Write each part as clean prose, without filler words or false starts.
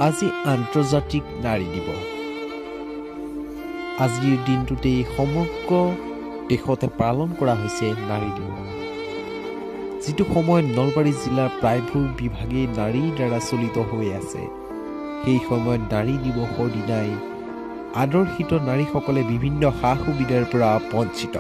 আজি আন্তৰ্জাতিক নাৰী দিৱস। আজিৰ দিনটোতেই সমগ্ৰ দেশতে পালন কৰা হৈছে নাৰী দিৱস, যিটো সময়ত নলবাৰী জিলাৰ প্ৰায়বোৰ বিভাগেই নাৰীৰ দ্বাৰা চলিত হৈ আছে। সেই সময়ত নাৰী দিৱসৰ দিনাই আদৰ্শিত নাৰীসকলে বিভিন্ন সা সুবিধাৰ পৰা বঞ্চিত।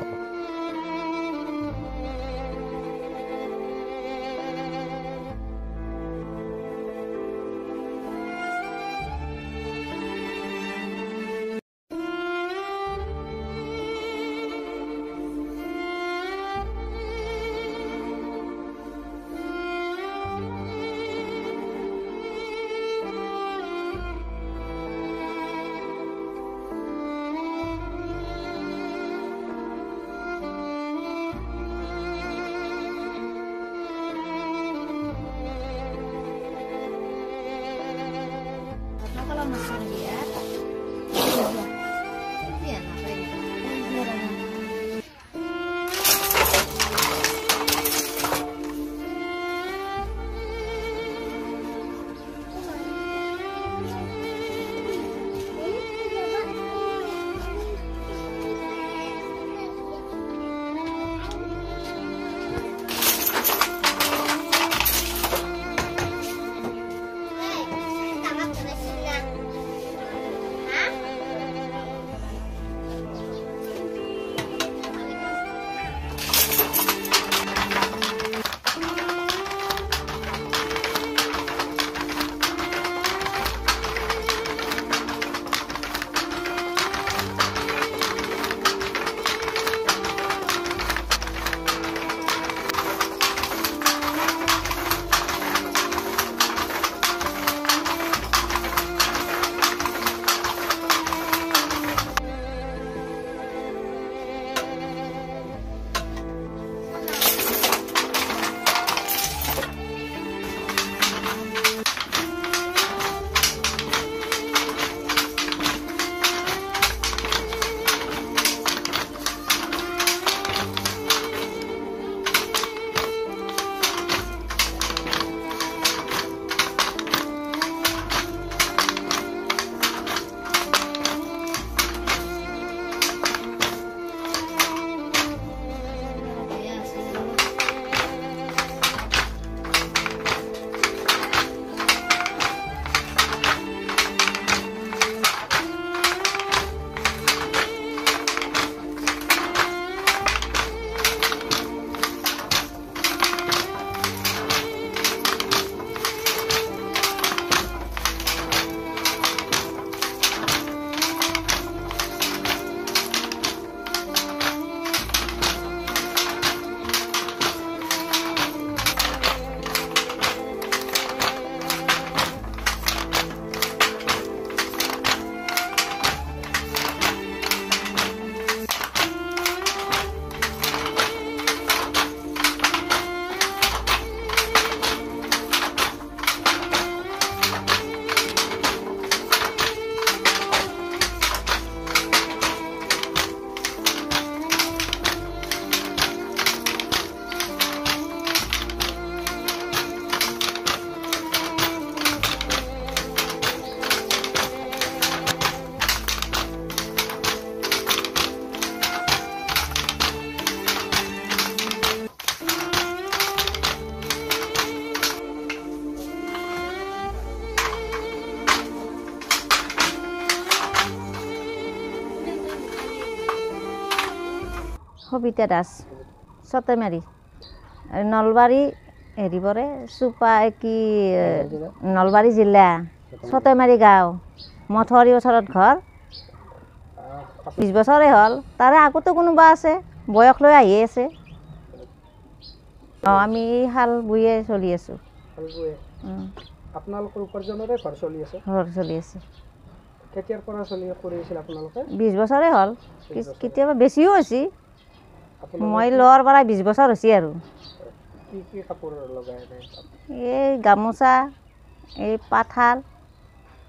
সবিতা দাস সতেমাৰি নলবাৰী হেৰি পৰে চুপা কি নলবাৰী জিলা সতেমাৰি গাঁও মঠৱাৰী ওচৰত ঘৰ 20 বছৰে হ'ল তাৰে আগতে কোনোবা আছে বয়স লৈ আহি আছে আমি হাল বুয়ে চলি আছো আপোনালোকৰ উপাৰ্জনৰে ঘৰ চলি আছে কেতিয়াৰ পৰা চলি কৰিছিল আপোনালোকে 20 বছৰে হ'ল কেতিয়াবা বেছিও হৈছে মই লোৱাৰ পৰা 20 বছৰ হৈছে আৰু কি কাপোৰ লগাই এই গামোচা এই পাথাল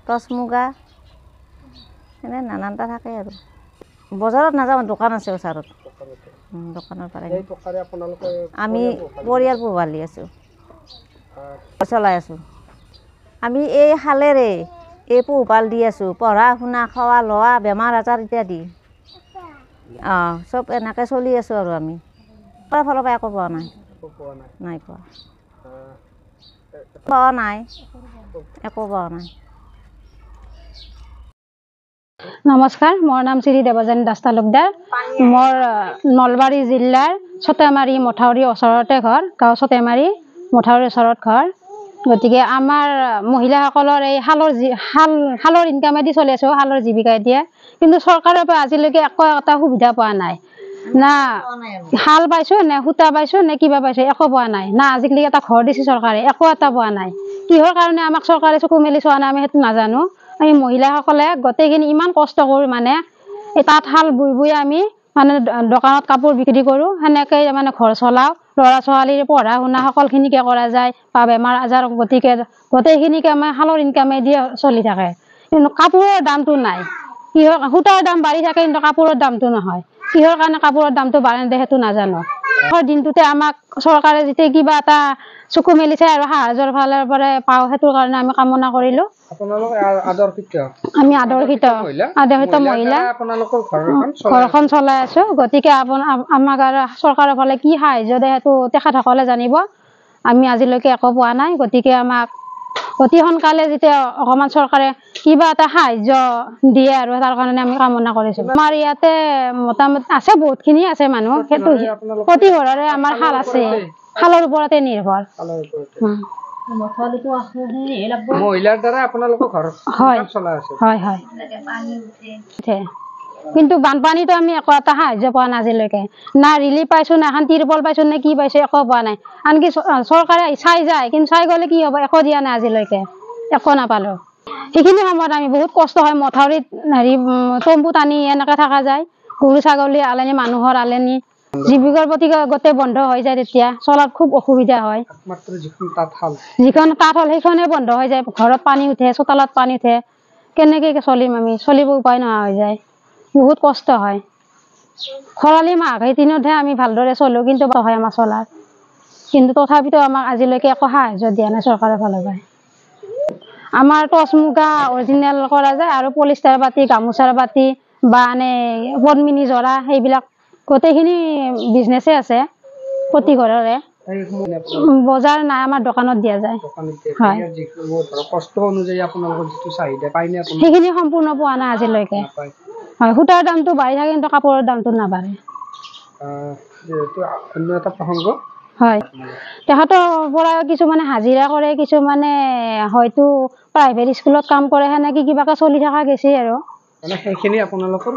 টচমুগা এনে নানানটা থাকে আৰু বজাৰত নাযাওঁ দোকান আছে ওচৰত দোকানৰ পৰা আমি পৰিয়াল পোহপালি আছোঁ চলাই আছোঁ আমি এই হালেৰে এই পোহপাল দি আছোঁ, পঢ়া শুনা খোৱা লোৱা বেমাৰ আজাৰ ইত্যাদি চব এনেকৈ চলি আছোঁ আৰু আমি ফালৰ পৰা একো পোৱা নাই, পোৱা নাই। নাই পোৱা নাই, একো পোৱা নাই। নমস্কাৰ, মোৰ নাম শ্ৰী দেৱযানী দাস তালুকদাৰ। মোৰ নলবাৰী জিলাৰ ছটেমাৰী মঠাউৰিৰ ওচৰতে ঘৰ, গাঁও ছটেমাৰী মঠাউৰিৰ ওচৰত ঘৰ। গতিকে আমাৰ মহিলাসকলৰ এই শালৰ ইনকামেদি চলি আছোঁ, শালৰ জীৱিকা দিয়ে। কিন্তু চৰকাৰৰ পৰা আজিলৈকে একো এটা সুবিধা পোৱা নাই, না শাল পাইছোঁ নে সূতা পাইছোঁ নে কিবা পাইছোঁ, একো পোৱা নাই। না আজিকালি এটা ঘৰ দিছে চৰকাৰে, একো এটা পোৱা নাই। কিহৰ কাৰণে আমাক চৰকাৰে চকু মেলি চোৱা নাই আমি সেইটো নাজানো। আমি মহিলাসকলে গোটেইখিনি ইমান কষ্ট কৰোঁ, মানে এই তাঁতশাল বৈ বৈ আমি মানে দোকানত কাপোৰ বিক্ৰী কৰোঁ, সেনেকৈ মানে ঘৰ চলাওঁ। ল'ৰা ছোৱালীৰ পঢ়া শুনা সকলোখিনিকে কৰা যায় বা বেমাৰ আজাৰ, গতিকে গোটেইখিনিকে আমাৰ শালৰ ইনকামে দিয়ে চলি থাকে। কিন্তু কাপোৰৰ দামটো নাই, কিহৰ সূতাৰ দাম বাঢ়ি থাকে কিন্তু কাপোৰৰ দামটো নহয়। কিহৰ কাৰণে কাপোৰৰ দামটো বাঢ়ি নিদিয়ে সেইটো নাজানো। দিনটোতে আমাক চৰকাৰে যেতিয়া কিবা এটা চকু মেলিছে আৰু সাহায্যৰ ফালৰ পৰা পাওঁ, সেইটোৰ কাৰণে আমি কামনা কৰিলোঁ। আমি আদৰ্শিত মহিলা ঘৰখন চলাই আছোঁ। গতিকে আমাক আৰু চৰকাৰৰ ফালে কি সাহায্য দিয়ে সেইটো তেখেতসকলে জানিব। আমি আজিলৈকে একো পোৱা নাই। গতিকে আমাক অতি সোনকালে যেতিয়া অকণমান চৰকাৰে কিবা এটা সাহায্য দিয়ে আৰু তাৰ কাৰণে আমি কামনা কৰিছোঁ। আমাৰ ইয়াতে মোটামুটি আছে, বহুতখিনি আছে মানুহ। সেইটো প্ৰতি ঘৰৰে আমাৰ শাল আছে, শালৰ ওপৰতে নিৰ্ভৰ। মহিলাৰ দ্বাৰা আপোনালোকৰ ঘৰ চলাই আছে? হয় হয়। কিন্তু বানপানীতো আমি একো এটা সাহায্য পোৱা নাই আজিলৈকে। না ৰিলিফ পাইছোঁ, না এখন তিৰপল পাইছোঁ, নে কি পাইছোঁ, একো পোৱা নাই। আনকি চৰকাৰে চাই যায়, কিন্তু চাই গ'লে কি হ'ব, একো দিয়া নাই আজিলৈকে, একো নাপালোঁ। সেইখিনি সময়ত আমি বহুত কষ্ট হয়, মঠাউৰিত তম্বু টানি এনেকৈ থকা যায়, গৰু ছাগলী আলেনি, মানুহৰ আলেনি, জীৱিকাৰ প্ৰতি গোটেই বন্ধ হৈ যায়। তেতিয়া চলাত খুব অসুবিধা হয়। যিখন তাঁতশাল সেইখনে বন্ধ হৈ যায়, ঘৰত পানী উঠে, চোতালত পানী উঠে, কেনেকৈ চলিম আমি, চলিব উপায় নোহোৱা হৈ যায়, বহুত কষ্ট হয়। খৰালি মাহ সেই দিনতহে আমি ভালদৰে চলোঁ, কিন্তু হয় আমাৰ চলাৰ। কিন্তু তথাপিতো আমাক আজিলৈকে একো সাহায্য দিয়া নাই চৰকাৰৰ ফালৰ পৰা। আমাৰ টচ মুগা অৰিজিনেল কৰা যায়, আৰু পলিষ্টাৰ পাতি, গামোচাৰ পাতি বা এনে পদ্মিনী জৰা, সেইবিলাক গোটেইখিনি বিজনেছে আছে প্ৰতি ঘৰৰে। বজাৰ নাই, আমাৰ দোকানত দিয়া যায়। হয়, সেইখিনি সম্পূৰ্ণ পোৱা নাই আজিলৈকে। হয়, সূতাৰ দামটো বাঢ়ি থাকে কিন্তু কাপোৰৰ দামটো নাবাঢ়ে। হয়, তেখেতৰ পৰা কিছুমানে হাজিৰা কৰে, কিছুমানে হয়তো প্ৰাইভেট স্কুলত কাম কৰে, সেনেকৈ কিবাকে চলি থকা গৈছে আৰু। সেইখিনি আপোনালোকৰ?